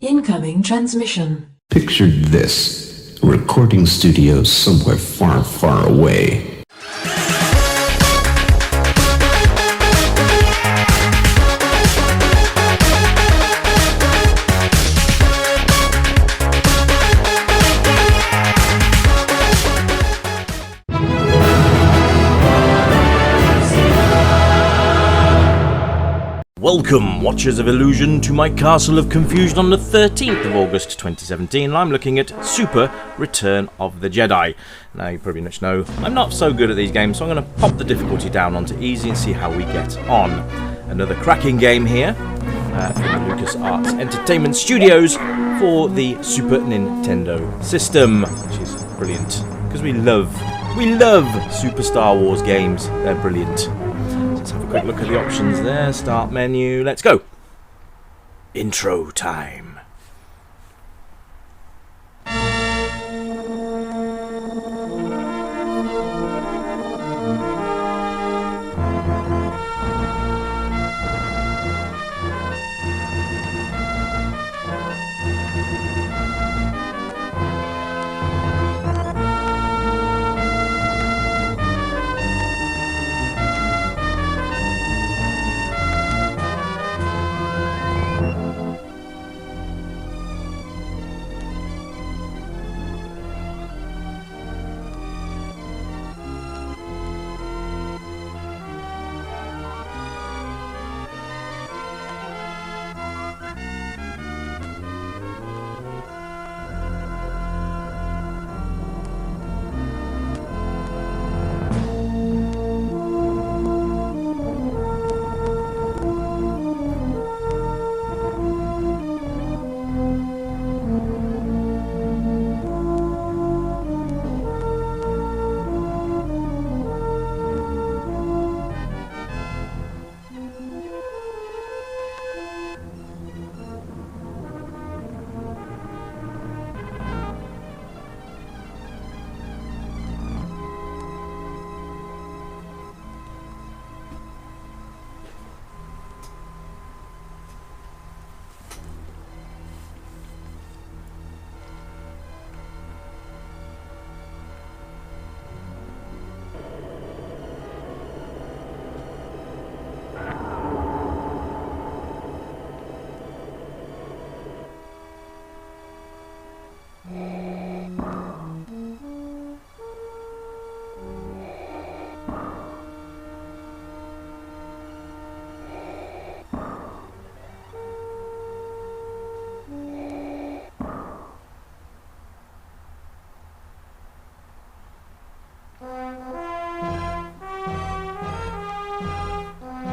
Incoming transmission. Picture this. A recording studio somewhere far, far away. Welcome, Watchers of Illusion, to my Castle of Confusion on the 13th of August 2017. I'm looking at Super Return of the Jedi. Now, you probably know I'm not so good at these games, so I'm going to pop the difficulty down onto easy and see how we get on. Another cracking game here from the LucasArts Entertainment Studios for the Super Nintendo system, which is brilliant, because we love Super Star Wars games. They're brilliant. Let's have a quick look at the options there. Start menu. Let's go. Intro time.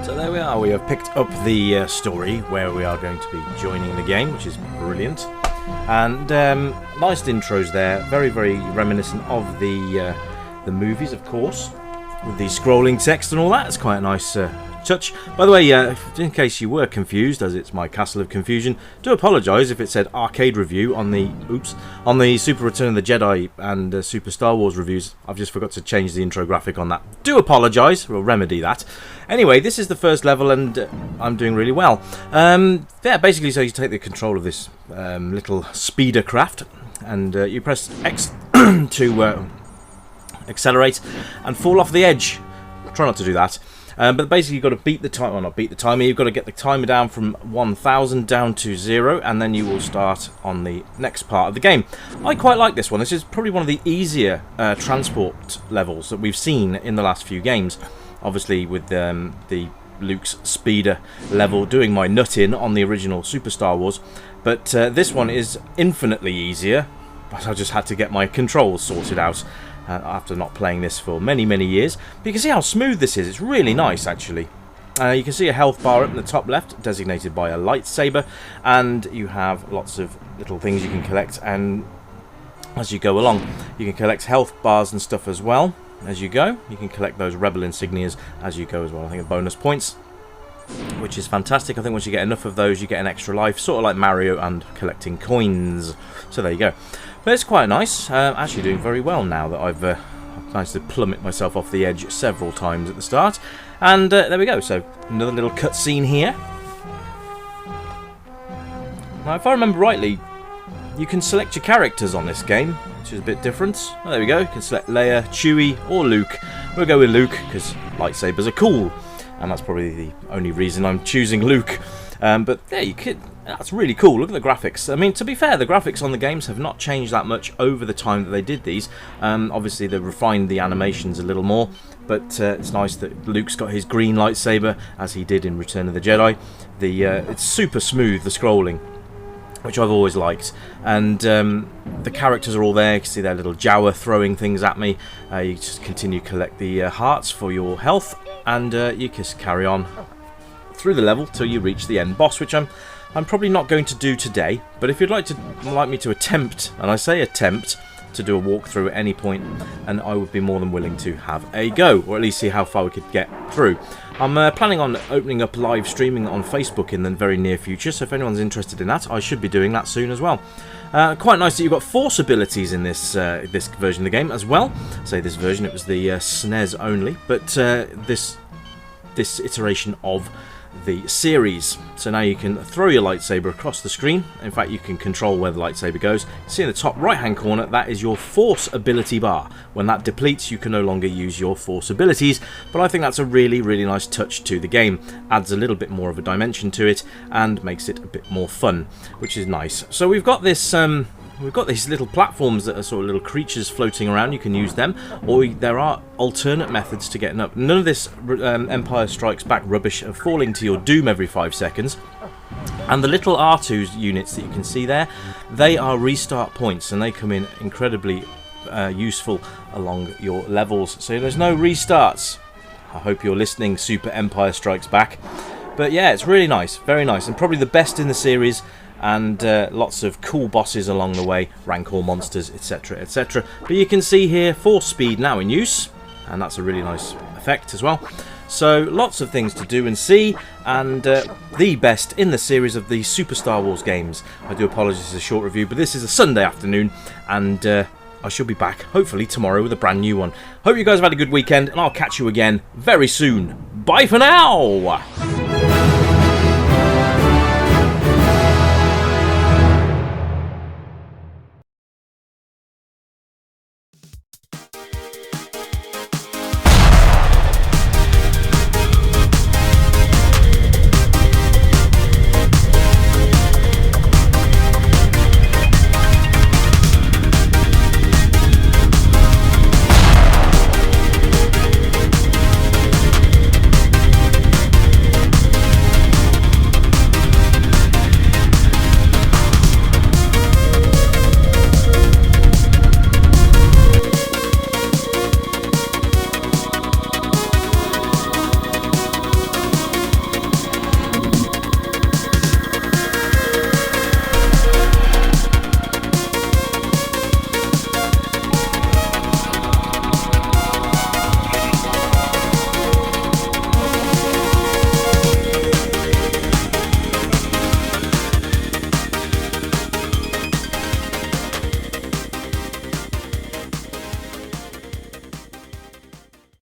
So there we are, we have picked up the story where we are going to be joining the game, which is brilliant. And nice intros there, very, very reminiscent of the movies, of course, with the scrolling text and all that. It's quite a nice touch. By the way, in case you were confused, as it's my Castle of Confusion, do apologise if it said arcade review on the Super Return of the Jedi and Super Star Wars reviews. I've just forgot to change the intro graphic on that. Do apologise, we'll remedy that. Anyway, this is the first level and I'm doing really well. Yeah, basically, so you take the control of this little speeder craft and you press X to accelerate and fall off the edge. Try not to do that. But basically you've got to beat the time, well, not beat the timer, you've got to get the timer down from 1000 down to 0, and then you will start on the next part of the game. I quite like this one. This is probably one of the easier transport levels that we've seen in the last few games. Obviously with the Luke's speeder level doing my nut in on the original Super Star Wars, but this one is infinitely easier, but I just had to get my controls sorted out. After not playing this for many, many years. But you can see how smooth this is. It's really nice, actually. You can see a health bar up in the top left, designated by a lightsaber, and you have lots of little things you can collect, and as you go along, you can collect health bars and stuff as well as you go. You can collect those rebel insignias as you go as well. I think bonus points, which is fantastic. I think once you get enough of those, you get an extra life, sort of like Mario and collecting coins. So there you go. But it's quite nice. Actually doing very well now that I've managed to plummet myself off the edge several times at the start. And there we go. So another little cutscene here. Now, if I remember rightly, you can select your characters on this game, which is a bit different. Oh, there we go. You can select Leia, Chewie, or Luke. We'll go with Luke because lightsabers are cool, and that's probably the only reason I'm choosing Luke. But yeah, you could. That's really cool. Look at the graphics. I mean, to be fair, the graphics on the games have not changed that much over the time that they did these. Obviously, they've refined the animations a little more, but it's nice that Luke's got his green lightsaber, as he did in Return of the Jedi. It's super smooth, the scrolling, which I've always liked, and the characters are all there. You can see their little Jawa throwing things at me. You just continue to collect the hearts for your health, and you just carry on through the level till you reach the end boss, which I'm probably not going to do today. But if you'd like me to attempt, and I say attempt, to do a walkthrough at any point, and I would be more than willing to have a go, or at least see how far we could get through. I'm planning on opening up live streaming on Facebook in the very near future, so if anyone's interested in that, I should be doing that soon as well. Quite nice that you've got Force abilities in this this version of the game as well. Say this version, it was the SNES only, but this iteration of the series. So now you can throw your lightsaber across the screen. In fact, you can control where the lightsaber goes. See in the top right hand corner, that is your Force ability bar. When that depletes, you can no longer use your Force abilities, but I think that's a really, really nice touch to the game. Adds a little bit more of a dimension to it and makes it a bit more fun, which is nice. So we've got this we've got these little platforms that are sort of little creatures floating around. You can use them, or there are alternate methods to getting up. None of this Empire Strikes Back rubbish of falling to your doom every 5 seconds. And the little R2 units that you can see there, they are restart points, and they come in incredibly useful along your levels. So there's no restarts. I hope you're listening, Super Empire Strikes Back. But yeah, it's really nice, very nice, and probably the best in the series. And lots of cool bosses along the way, Rancor monsters, etc, etc. But you can see here, Force speed now in use, and that's a really nice effect as well. So lots of things to do and see, and the best in the series of the Super Star Wars games. I do apologise, it's a short review, but this is a Sunday afternoon, and I shall be back, hopefully tomorrow, with a brand new one. Hope you guys have had a good weekend, and I'll catch you again very soon. Bye for now!